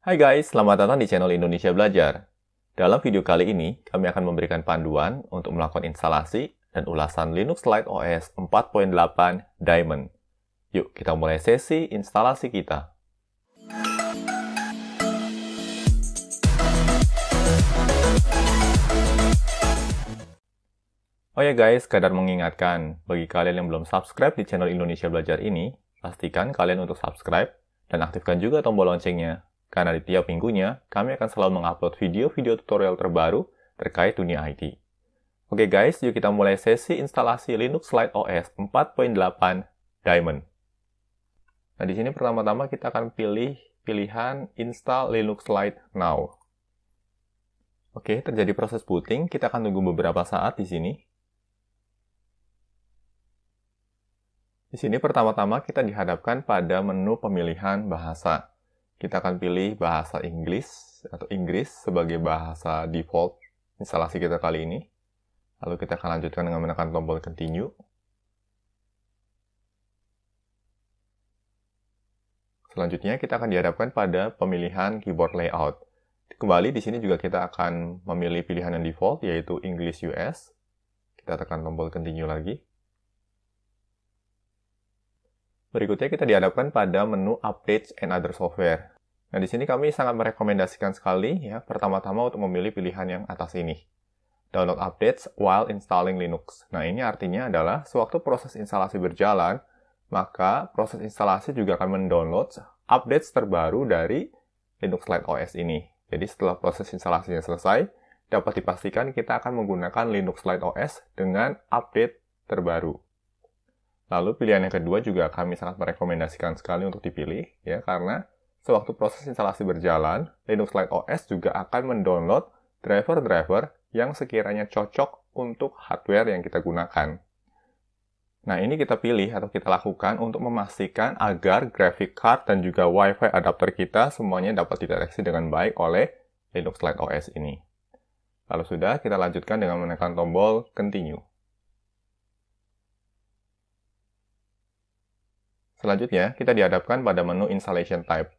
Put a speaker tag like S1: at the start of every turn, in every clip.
S1: Hai guys, selamat datang di channel Indonesia Belajar. Dalam video kali ini, kami akan memberikan panduan untuk melakukan instalasi dan ulasan Linux Lite OS 4.8 Diamond. Yuk, kita mulai sesi instalasi kita. Oh ya guys, kadar mengingatkan, bagi kalian yang belum subscribe di channel Indonesia Belajar ini, pastikan kalian untuk subscribe dan aktifkan juga tombol loncengnya. Karena di tiap minggunya, kami akan selalu mengupload video-video tutorial terbaru terkait dunia IT. Oke guys, yuk kita mulai sesi instalasi Linux Lite OS 4.8 Diamond. Nah, di sini pertama-tama kita akan pilih pilihan Install Linux Lite Now. Oke, terjadi proses booting, kita akan tunggu beberapa saat di sini. Di sini pertama-tama kita dihadapkan pada menu pemilihan bahasa. Kita akan pilih bahasa Inggris atau Inggris sebagai bahasa default instalasi kita kali ini. Lalu kita akan lanjutkan dengan menekan tombol continue. Selanjutnya kita akan dihadapkan pada pemilihan keyboard layout. Kembali di sini juga kita akan memilih pilihan yang default yaitu English US. Kita tekan tombol continue lagi. Berikutnya kita dihadapkan pada menu Updates and Other Software. Nah, di sini kami sangat merekomendasikan sekali ya, pertama-tama untuk memilih pilihan yang atas ini. Download updates while installing Linux. Nah, ini artinya adalah sewaktu proses instalasi berjalan, maka proses instalasi juga akan mendownload updates terbaru dari Linux Lite OS ini. Jadi setelah proses instalasinya selesai, dapat dipastikan kita akan menggunakan Linux Lite OS dengan update terbaru. Lalu pilihan yang kedua juga kami sangat merekomendasikan sekali untuk dipilih, ya, karena sewaktu proses instalasi berjalan, Linux Lite OS juga akan mendownload driver-driver yang sekiranya cocok untuk hardware yang kita gunakan. Nah, ini kita pilih atau kita lakukan untuk memastikan agar graphic card dan juga Wi-Fi adapter kita semuanya dapat dideteksi dengan baik oleh Linux Lite OS ini. Lalu sudah, kita lanjutkan dengan menekan tombol continue. Selanjutnya, kita dihadapkan pada menu Installation Type.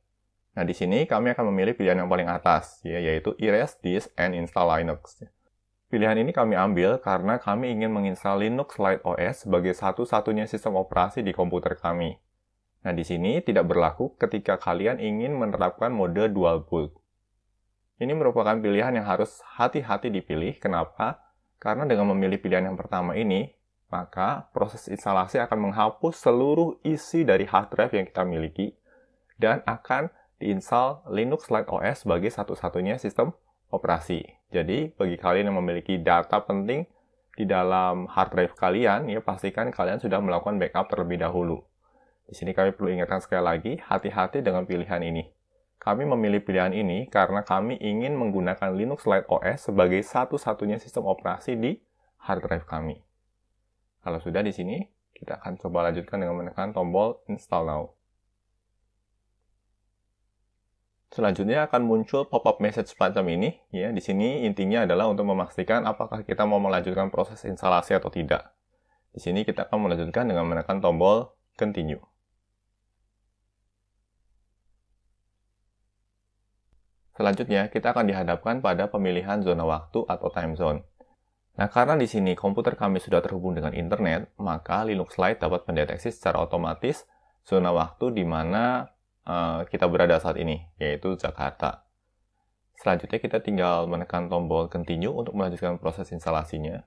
S1: Nah, di sini kami akan memilih pilihan yang paling atas, yaitu Erase Disk and Install Linux. Pilihan ini kami ambil karena kami ingin menginstal Linux Lite OS sebagai satu-satunya sistem operasi di komputer kami. Nah, di sini tidak berlaku ketika kalian ingin menerapkan mode dual boot. Ini merupakan pilihan yang harus hati-hati dipilih. Kenapa? Karena dengan memilih pilihan yang pertama ini, maka proses instalasi akan menghapus seluruh isi dari hard drive yang kita miliki dan akan diinstal Linux Lite OS sebagai satu-satunya sistem operasi. Jadi, bagi kalian yang memiliki data penting di dalam hard drive kalian, ya pastikan kalian sudah melakukan backup terlebih dahulu. Di sini kami perlu ingatkan sekali lagi, hati-hati dengan pilihan ini. Kami memilih pilihan ini karena kami ingin menggunakan Linux Lite OS sebagai satu-satunya sistem operasi di hard drive kami. Kalau sudah di sini, kita akan coba lanjutkan dengan menekan tombol Install Now. Selanjutnya akan muncul pop-up message semacam ini. Ya, di sini intinya adalah untuk memastikan apakah kita mau melanjutkan proses instalasi atau tidak. Di sini kita akan melanjutkan dengan menekan tombol Continue. Selanjutnya, kita akan dihadapkan pada pemilihan zona waktu atau time zone. Nah, karena di sini komputer kami sudah terhubung dengan internet, maka Linux Lite dapat mendeteksi secara otomatis zona waktu di mana kita berada saat ini, yaitu Jakarta. Selanjutnya kita tinggal menekan tombol Continue untuk melanjutkan proses instalasinya.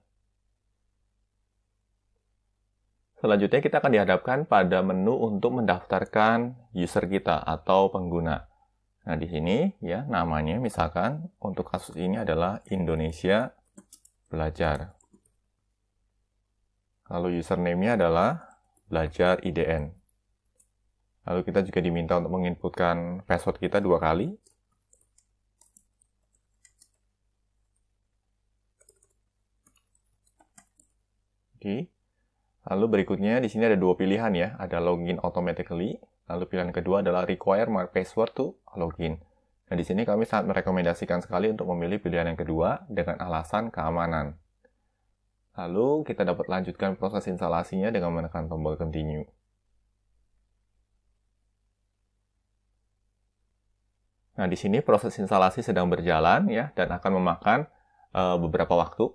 S1: Selanjutnya kita akan dihadapkan pada menu untuk mendaftarkan user kita atau pengguna. Nah, di sini ya namanya misalkan untuk kasus ini adalah Indonesia Belajar. Lalu username-nya adalah Belajar IDN. Lalu kita juga diminta untuk menginputkan password kita 2 kali. Oke. Lalu berikutnya di sini ada 2 pilihan ya, ada login automatically. Lalu pilihan kedua adalah require my password to login. Nah, di sini kami sangat merekomendasikan sekali untuk memilih pilihan yang kedua dengan alasan keamanan. Lalu kita dapat lanjutkan proses instalasinya dengan menekan tombol continue. Nah, di sini proses instalasi sedang berjalan ya dan akan memakan beberapa waktu.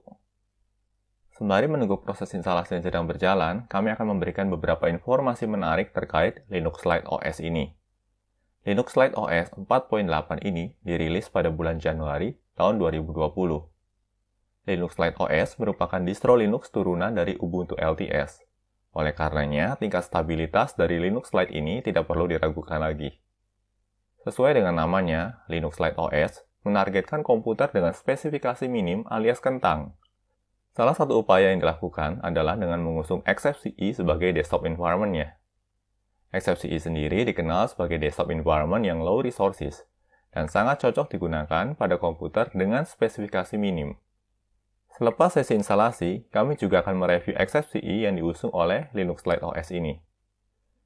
S1: Sembari menunggu proses instalasi yang sedang berjalan, kami akan memberikan beberapa informasi menarik terkait Linux Lite OS ini. Linux Lite OS 4.8 ini dirilis pada bulan Januari tahun 2020. Linux Lite OS merupakan distro Linux turunan dari Ubuntu LTS. Oleh karenanya, tingkat stabilitas dari Linux Lite ini tidak perlu diragukan lagi. Sesuai dengan namanya, Linux Lite OS menargetkan komputer dengan spesifikasi minim alias kentang. Salah satu upaya yang dilakukan adalah dengan mengusung XFCE sebagai desktop environment-nya. XFCE sendiri dikenal sebagai desktop environment yang low resources dan sangat cocok digunakan pada komputer dengan spesifikasi minim. Selepas sesi instalasi, kami juga akan mereview XFCE yang diusung oleh Linux Lite OS ini.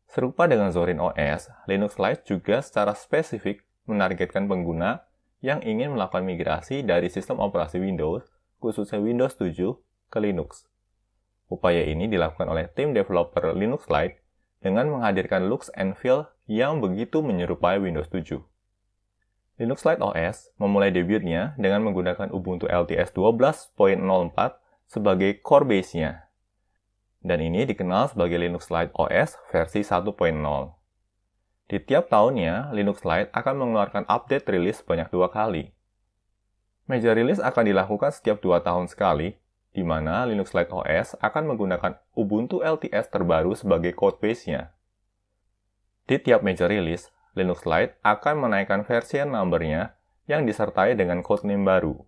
S1: Serupa dengan Zorin OS, Linux Lite juga secara spesifik menargetkan pengguna yang ingin melakukan migrasi dari sistem operasi Windows, khususnya Windows 7, ke Linux. Upaya ini dilakukan oleh tim developer Linux Lite dengan menghadirkan look and feel yang begitu menyerupai Windows 7. Linux Lite OS memulai debutnya dengan menggunakan Ubuntu LTS 12.04 sebagai core base-nya. Dan ini dikenal sebagai Linux Lite OS versi 1.0. Di tiap tahunnya, Linux Lite akan mengeluarkan update rilis sebanyak 2 kali. Major release akan dilakukan setiap 2 tahun sekali, di mana Linux Lite OS akan menggunakan Ubuntu LTS terbaru sebagai codebase-nya. Di tiap major release, Linux Lite akan menaikkan version number-nya yang disertai dengan codename baru.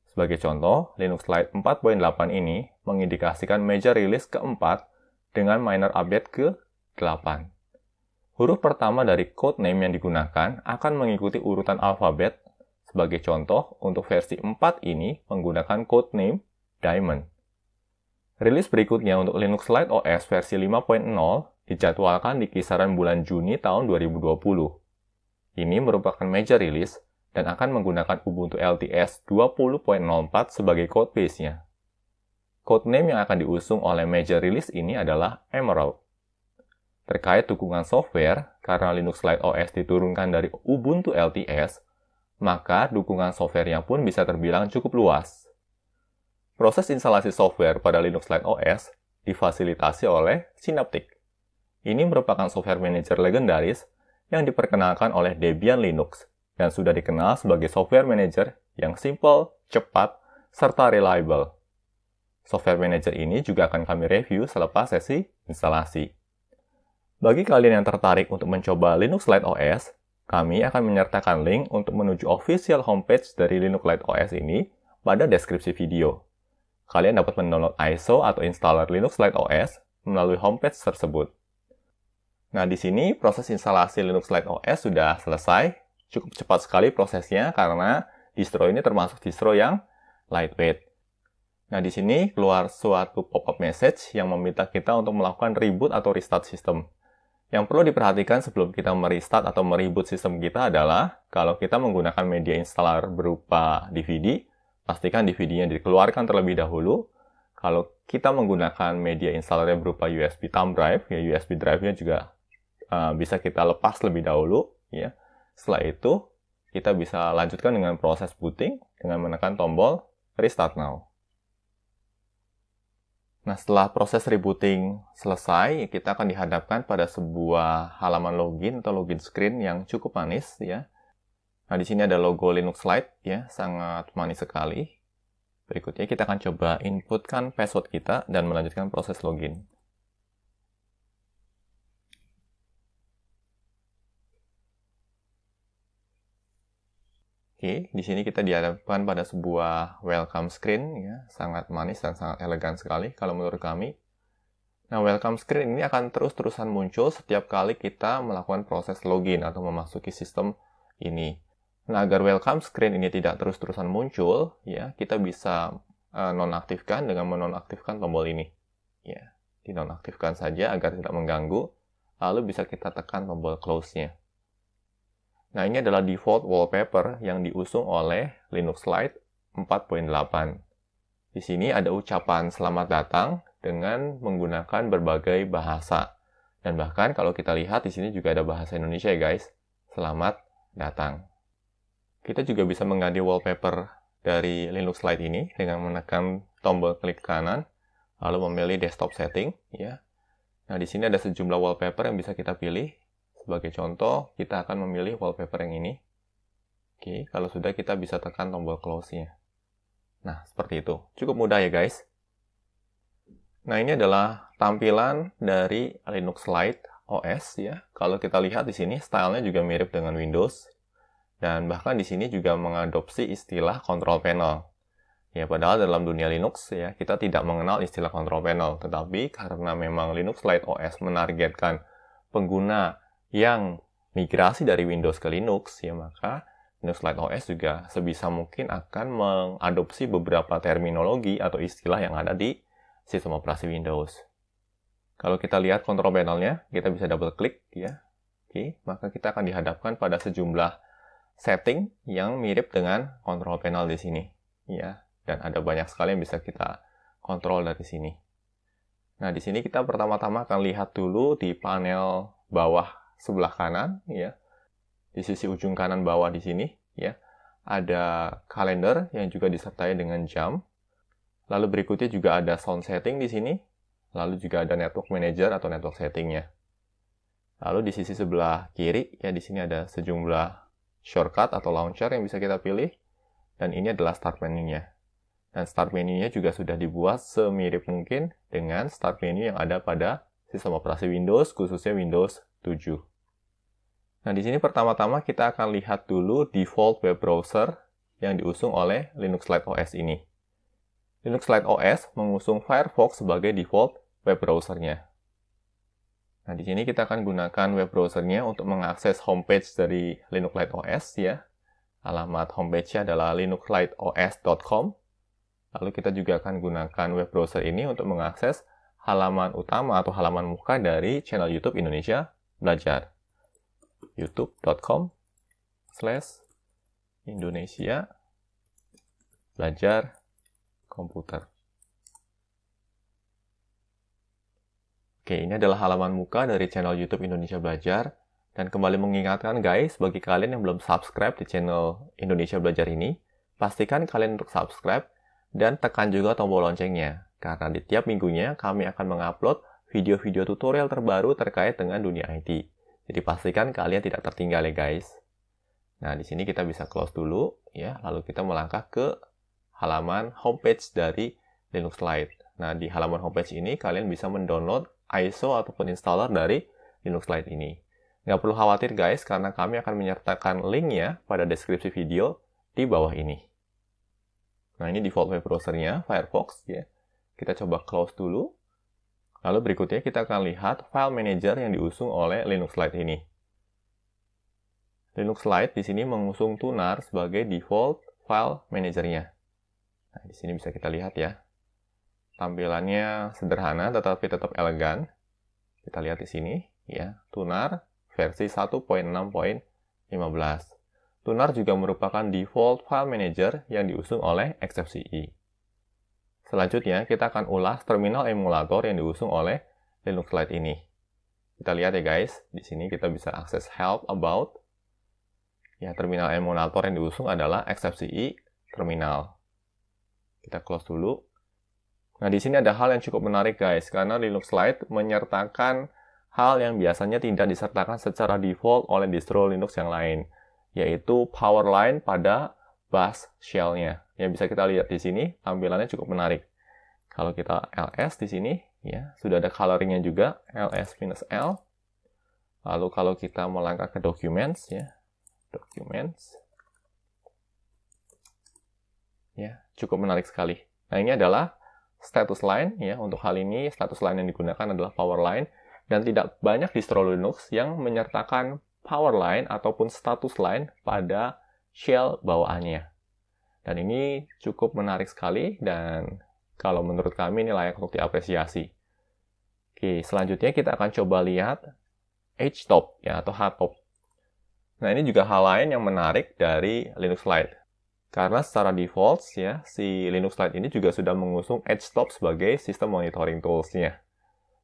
S1: Sebagai contoh, Linux Lite 4.8 ini mengindikasikan major release keempat dengan minor update ke-8. Huruf pertama dari codename yang digunakan akan mengikuti urutan alfabet. Sebagai contoh, untuk versi 4 ini menggunakan codename Diamond. Rilis berikutnya untuk Linux Lite OS versi 5.0 dijadwalkan di kisaran bulan Juni tahun 2020. Ini merupakan major release dan akan menggunakan Ubuntu LTS 20.04 sebagai codebase-nya. Codename yang akan diusung oleh major release ini adalah Emerald. Terkait dukungan software, karena Linux Lite OS diturunkan dari Ubuntu LTS, maka dukungan software-nya pun bisa terbilang cukup luas. Proses instalasi software pada Linux Lite OS difasilitasi oleh Synaptic. Ini merupakan software manager legendaris yang diperkenalkan oleh Debian Linux dan sudah dikenal sebagai software manager yang simple, cepat, serta reliable. Software manager ini juga akan kami review selepas sesi instalasi. Bagi kalian yang tertarik untuk mencoba Linux Lite OS, kami akan menyertakan link untuk menuju official homepage dari Linux Lite OS ini pada deskripsi video. Kalian dapat mendownload ISO atau installer Linux Lite OS melalui homepage tersebut. Nah, di sini proses instalasi Linux Lite OS sudah selesai. Cukup cepat sekali prosesnya karena distro ini termasuk distro yang lightweight. Nah, di sini keluar suatu pop-up message yang meminta kita untuk melakukan reboot atau restart sistem. Yang perlu diperhatikan sebelum kita merestart atau mereboot sistem kita adalah kalau kita menggunakan media installer berupa DVD, pastikan DVD-nya dikeluarkan terlebih dahulu. Kalau kita menggunakan media installernya berupa USB thumb drive, ya USB drive-nya juga bisa kita lepas lebih dahulu. Ya. Setelah itu, kita bisa lanjutkan dengan proses booting dengan menekan tombol Restart Now. Nah, setelah proses rebooting selesai, kita akan dihadapkan pada sebuah halaman login atau login screen yang cukup manis, ya. Nah, di sini ada logo Linux Lite, ya, sangat manis sekali. Berikutnya, kita akan coba inputkan password kita dan melanjutkan proses login. Oke, di sini kita dihadapkan pada sebuah welcome screen, ya, sangat manis dan sangat elegan sekali kalau menurut kami. Nah, welcome screen ini akan terus-terusan muncul setiap kali kita melakukan proses login atau memasuki sistem ini. Nah, agar welcome screen ini tidak terus-terusan muncul, ya, kita bisa nonaktifkan dengan menonaktifkan tombol ini. Ya, dinonaktifkan saja agar tidak mengganggu, lalu bisa kita tekan tombol close-nya. Nah, ini adalah default wallpaper yang diusung oleh Linux Lite 4.8. Di sini ada ucapan selamat datang dengan menggunakan berbagai bahasa. Dan bahkan kalau kita lihat di sini juga ada bahasa Indonesia ya guys. Selamat datang. Kita juga bisa mengganti wallpaper dari Linux Lite ini dengan menekan tombol klik kanan, lalu memilih desktop setting, ya. Nah, di sini ada sejumlah wallpaper yang bisa kita pilih. Sebagai contoh, kita akan memilih wallpaper yang ini. Oke, kalau sudah kita bisa tekan tombol close-nya. Nah, seperti itu. Cukup mudah ya, guys. Nah, ini adalah tampilan dari Linux Lite OS ya. Kalau kita lihat di sini, stylenya juga mirip dengan Windows. Dan bahkan di sini juga mengadopsi istilah control panel. Ya, padahal dalam dunia Linux ya, kita tidak mengenal istilah control panel. Tetapi karena memang Linux Lite OS menargetkan pengguna yang migrasi dari Windows ke Linux, ya maka Linux Lite OS juga sebisa mungkin akan mengadopsi beberapa terminologi atau istilah yang ada di sistem operasi Windows. Kalau kita lihat control panel-nya, kita bisa double klik ya. Oke, maka kita akan dihadapkan pada sejumlah setting yang mirip dengan control panel di sini ya. Dan ada banyak sekali yang bisa kita kontrol dari sini. Nah, di sini kita pertama-tama akan lihat dulu di panel bawah sebelah kanan ya. Di sisi ujung kanan bawah di sini ya, ada kalender yang juga disertai dengan jam. Lalu berikutnya juga ada sound setting di sini. Lalu juga ada network manager atau network settingnya. Lalu di sisi sebelah kiri, ya di sini ada sejumlah shortcut atau launcher yang bisa kita pilih. Dan ini adalah start menu-nya. Dan start menu-nya juga sudah dibuat semirip mungkin dengan start menu yang ada pada sistem operasi Windows, khususnya Windows 7. Nah, di sini pertama-tama kita akan lihat dulu default web browser yang diusung oleh Linux Lite OS ini. Linux Lite OS mengusung Firefox sebagai default web browser-nya. Nah, di sini kita akan gunakan web browser-nya untuk mengakses homepage dari Linux Lite OS ya. Alamat homepage-nya adalah linuxliteos.com. Lalu kita juga akan gunakan web browser ini untuk mengakses halaman utama atau halaman muka dari channel YouTube Indonesia Belajar. youtube.com/Indonesia Belajar Komputer. Oke, ini adalah halaman muka dari channel YouTube Indonesia Belajar. Dan kembali mengingatkan guys, bagi kalian yang belum subscribe di channel Indonesia Belajar ini, pastikan kalian untuk subscribe dan tekan juga tombol loncengnya. Karena di tiap minggunya kami akan mengupload video-video tutorial terbaru terkait dengan dunia IT. Jadi pastikan kalian tidak tertinggal ya guys. Nah, di sini kita bisa close dulu ya, lalu kita melangkah ke halaman homepage dari Linux Lite. Nah, di halaman homepage ini kalian bisa mendownload ISO ataupun installer dari Linux Lite ini. Nggak perlu khawatir guys, karena kami akan menyertakan linknya pada deskripsi video di bawah ini. Nah, ini default web browser-nya, Firefox ya. Kita coba close dulu. Lalu berikutnya kita akan lihat file manager yang diusung oleh Linux Lite ini. Linux Lite di sini mengusung Tunar sebagai default file manager-nya. Nah, di sini bisa kita lihat ya. Tampilannya sederhana tetapi tetap elegan. Kita lihat di sini ya, Tunar versi 1.6.15. Tunar juga merupakan default file manager yang diusung oleh XFCE. Selanjutnya, kita akan ulas terminal emulator yang diusung oleh Linux Lite ini. Kita lihat ya guys, di sini kita bisa akses help about. Ya, terminal emulator yang diusung adalah XFCE terminal. Kita close dulu. Nah, di sini ada hal yang cukup menarik guys, karena Linux Lite menyertakan hal yang biasanya tidak disertakan secara default oleh distro Linux yang lain, yaitu power line pada bash shell-nya. Ya, bisa kita lihat di sini, tampilannya cukup menarik. Kalau kita ls di sini, ya, sudah ada coloring-nya juga, ls-l. Lalu kalau kita melangkah ke documents, ya, documents. Ya, cukup menarik sekali. Nah, ini adalah status line, ya. Untuk hal ini, status line yang digunakan adalah power line, dan tidak banyak distro Linux yang menyertakan power line ataupun status line pada shell bawaannya. Dan ini cukup menarik sekali, dan kalau menurut kami ini layak untuk diapresiasi. Oke, selanjutnya kita akan coba lihat htop ya, atau hardtop. Nah, ini juga hal lain yang menarik dari Linux Lite. Karena secara default ya, si Linux Lite ini juga sudah mengusung htop sebagai sistem monitoring tools-nya.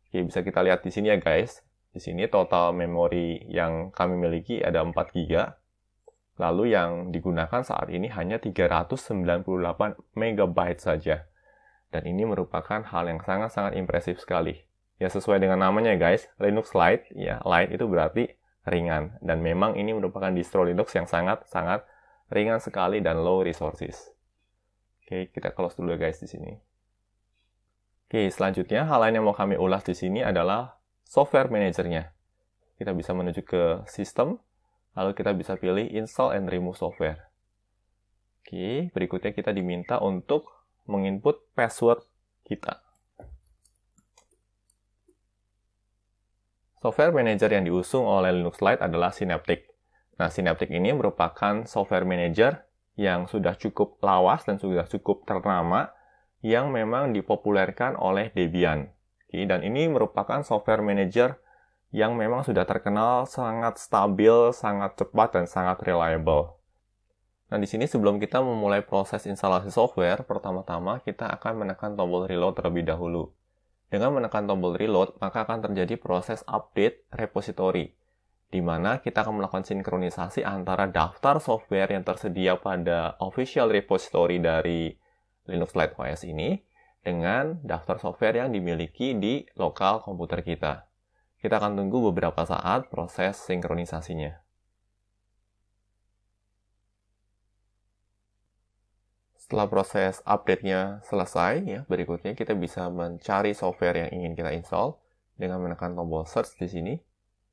S1: Oke, bisa kita lihat di sini ya guys. Di sini total memori yang kami miliki ada 4 GB. Lalu yang digunakan saat ini hanya 398 MB saja. Dan ini merupakan hal yang sangat-sangat impresif sekali. Ya sesuai dengan namanya guys, Linux Lite, ya Lite itu berarti ringan. Dan memang ini merupakan distro Linux yang sangat-sangat ringan sekali dan low resources. Oke, kita close dulu guys di sini. Oke, selanjutnya hal lain yang mau kami ulas di sini adalah software manajernya. Kita bisa menuju ke sistem, lalu kita bisa pilih install and remove software. Oke, berikutnya kita diminta untuk menginput password kita. Software manager yang diusung oleh Linux Lite adalah Synaptic. Nah, Synaptic ini merupakan software manager yang sudah cukup lawas dan sudah cukup ternama yang memang dipopulerkan oleh Debian. Oke, dan ini merupakan software manager yang memang sudah terkenal sangat stabil, sangat cepat, dan sangat reliable. Nah, di sini sebelum kita memulai proses instalasi software, pertama-tama kita akan menekan tombol reload terlebih dahulu. Dengan menekan tombol reload, maka akan terjadi proses update repository, di mana kita akan melakukan sinkronisasi antara daftar software yang tersedia pada official repository dari Linux Lite OS ini dengan daftar software yang dimiliki di lokal komputer kita. Kita akan tunggu beberapa saat proses sinkronisasinya. Setelah proses update-nya selesai, ya, berikutnya kita bisa mencari software yang ingin kita install dengan menekan tombol search di sini.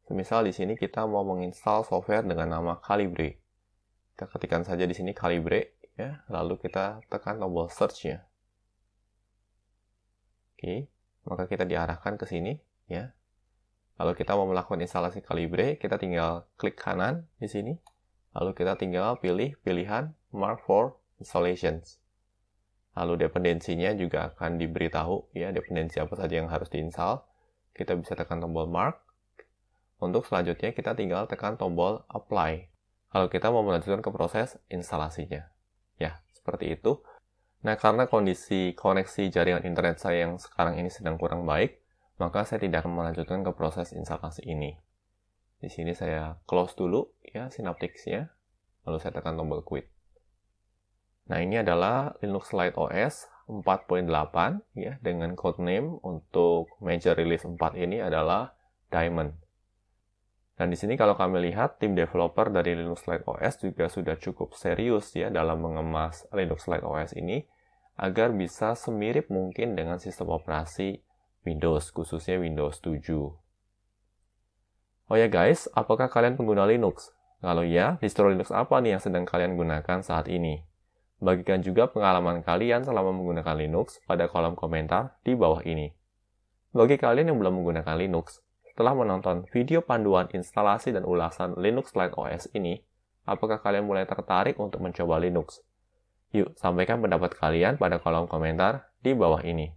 S1: Semisal di sini kita mau menginstal software dengan nama Calibre. Kita ketikkan saja di sini Calibre, ya, lalu kita tekan tombol search-nya. Oke, maka kita diarahkan ke sini, ya. Lalu kita mau melakukan instalasi Calibre, kita tinggal klik kanan di sini. Lalu kita tinggal pilih pilihan Mark for Installations. Lalu dependensinya juga akan diberitahu, ya, dependensi apa saja yang harus diinstal. Kita bisa tekan tombol Mark. Untuk selanjutnya kita tinggal tekan tombol Apply. Kalau kita mau melanjutkan ke proses instalasinya. Ya, seperti itu. Nah, karena kondisi koneksi jaringan internet saya yang sekarang ini sedang kurang baik, maka saya tidak akan melanjutkan ke proses instalasi ini. Di sini saya close dulu, ya, Synaptic-nya. Lalu saya tekan tombol Quit. Nah, ini adalah Linux Lite OS 4.8, ya, dengan codename untuk major release 4 ini adalah Diamond. Dan di sini kalau kami lihat, tim developer dari Linux Lite OS juga sudah cukup serius, ya, dalam mengemas Linux Lite OS ini agar bisa semirip mungkin dengan sistem operasi Windows, khususnya Windows 7. Oh ya guys, apakah kalian pengguna Linux? Kalau ya, distro Linux apa nih yang sedang kalian gunakan saat ini? Bagikan juga pengalaman kalian selama menggunakan Linux pada kolom komentar di bawah ini. Bagi kalian yang belum menggunakan Linux, setelah menonton video panduan instalasi dan ulasan Linux Lite OS ini, apakah kalian mulai tertarik untuk mencoba Linux? Yuk, sampaikan pendapat kalian pada kolom komentar di bawah ini.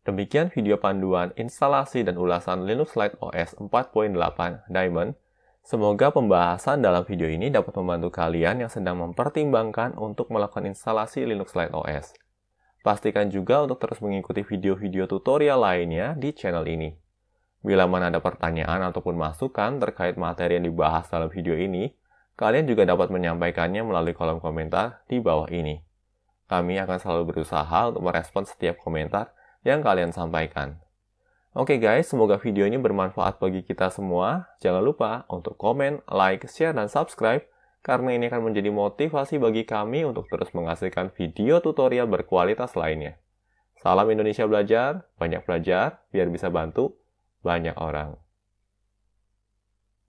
S1: Demikian video panduan instalasi dan ulasan Linux Lite OS 4.8 Diamond. Semoga pembahasan dalam video ini dapat membantu kalian yang sedang mempertimbangkan untuk melakukan instalasi Linux Lite OS. Pastikan juga untuk terus mengikuti video-video tutorial lainnya di channel ini. Bila mana ada pertanyaan ataupun masukan terkait materi yang dibahas dalam video ini, kalian juga dapat menyampaikannya melalui kolom komentar di bawah ini. Kami akan selalu berusaha untuk merespons setiap komentar yang kalian sampaikan. Oke guys, semoga video ini bermanfaat bagi kita semua. Jangan lupa untuk komen, like, share, dan subscribe, karena ini akan menjadi motivasi bagi kami untuk terus menghasilkan video tutorial berkualitas lainnya. Salam Indonesia Belajar, banyak belajar, biar bisa bantu banyak orang.